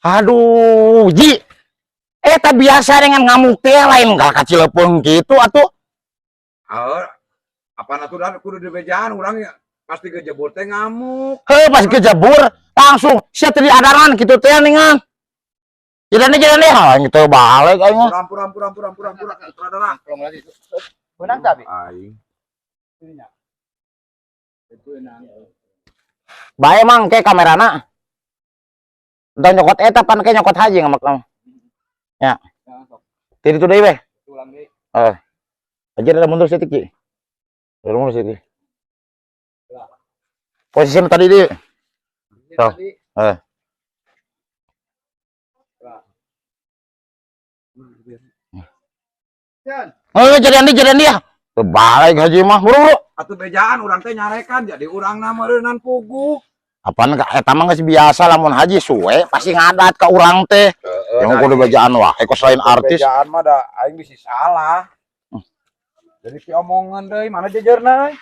Aduh, Ji. Tak biasa dengan ngamuk teh lain enggak kacilepeng gitu atuh. Apa naturan kudu dibejaan urang pasti kejebur teh ngamuk. Pas kejebur langsung sia teu diadaran kitu teh ningan. Jalan gitu balik aing mah. Pura-pura. Benang tapi. Aing. Bae mang ke kamerana. Udah nyokot eta pan ke nyokot haji ngamak kamu. Ya. Tiri tu deui we. Ulang deui. Aja ada mundur sedikit, Ki. Ada mundur sedikit. Posisi tadi dia. Tuh. Jadian dia. Terbalik haji mah, buru. Atuh bejaan urang teh nyarekan jadi urang na meureunnan pugu. Apaan eta mah geus biasa lamun haji suwe pasti ngadat ka urang teh. Yang kudu bejaan wah, eko selain artis. Bejaan mah da aing bisi salah. Jadi si omongan deui mana jejerna euy.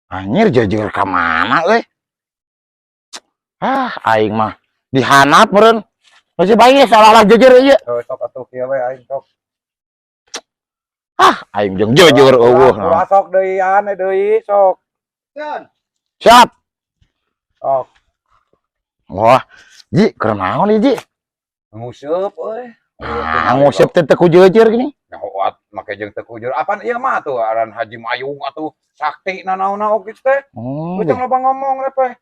Anjir jejer ka mana euy? Aing mah dihanap meureun. Masih bae salah jejer ieu. Sok atuh kieu we aing sok. Aing jeung jejer eueuh. Sok deui ane deui sok. Siap. Sok. Wah, Ji, keur naon ieu, Ji? Nguseup euy. Nguseup teh teu ku jejer gini. Nyahoat make jeung teu kujur. Apaan ieu mah tuh aran Haji Mayung atuh sakti nanaonna oge teh. Beucang loba ngomong repeh.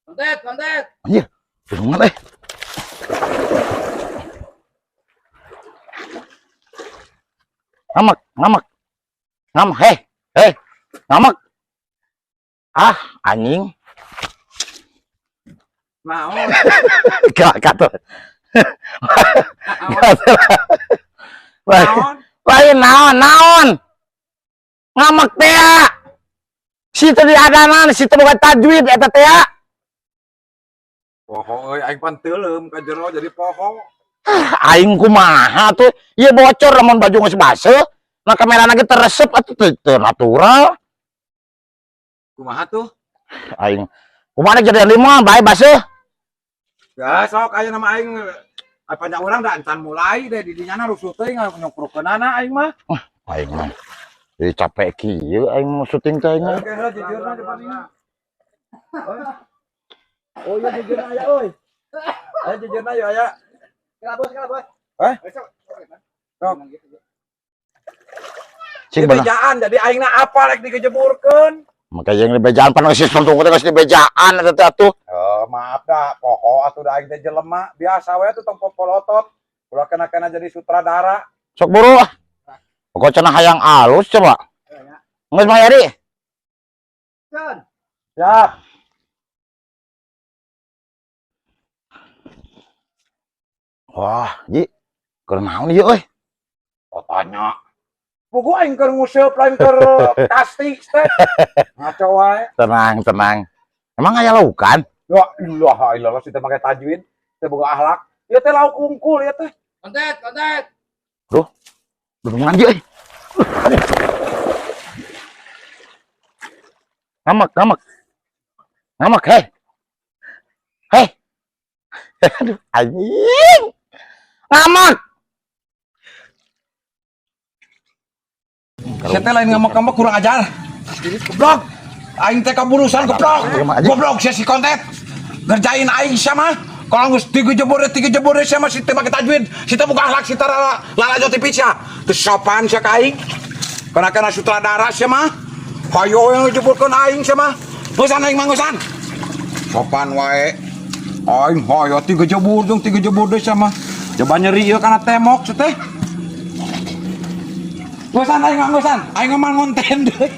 Kontet. Anjir, dengar Ngamak, hei, ngamak. Anjing. Naon? Gak tuh. Naon? Lain naon. Ngamak teh. Situ di adanan, situ bukan tajwid eta teh. Poho euy aing pan teuleum ka jero jadi poho. Aing kumaha tuh? Ieu bocor lamun baju geus baseuh. Nah kamerana ge teresep atuh teu natural. Kumaha tuh? Aing kumaha jadi lima bae baseuh. Ya sok aya nama aing apanya urang da encan mulai deh di dinyana rusuh teh nyokrokeunana aing mah. Aing mah jadi capek kieu aing mau syuting teh aing. Oke, jujurna depan ini. Oh iya jujurna aya euy. Aya jujurna ya aya. Kala bos. Sok. Cing bener. Bejaan jadi aingna apa rek dikejeburkeun. Makanya yang dibejaan pan geus tuntung teh geus dibejaan eta teh atuh. Maaf dah, poho atuh da aing teh jelema, biasa we atuh tong polotot. Ulah kena jadi sutradara. Sok buru ah. Pokok cenah hayang alus coba. Geus mah yari. Siap. Wah, Ji. Keur naon ieu euy? Tanya. Pugu aing keur nguseup lain keur kasti teh. Ngaco wae. Tenang. Emang aya laukan? Ya ilah si teh make tajwid, teh boga akhlak. Ieu teh lauk unggul ieu teh. Kontet. Duh. Beneran Ji euy. Ngamak, hei. Aduh, anjing. Ngamak. Saya teh lain ngamak-ngamak kurang ajar. Goblok. Aing teh kaburusan goblok. Goblok sia si kontet. Ngerjain aing sama. Kalau geus tiga jebur sama si teh make tajwid, si teh boga akhlak si teh lalajo ti pica. Teu sopan sia ka aing. Kana sutradara sia mah. Hayo yang jeburkeun aing sia mah. Ngeusan aing mah ngeusan. Sopan wae. Aing hayo tiga jebur deui sia mah. Coba nyeri ieu kana temok sia teh. Ngeusan aing mah ngeusan. Aing mah ngonten deui.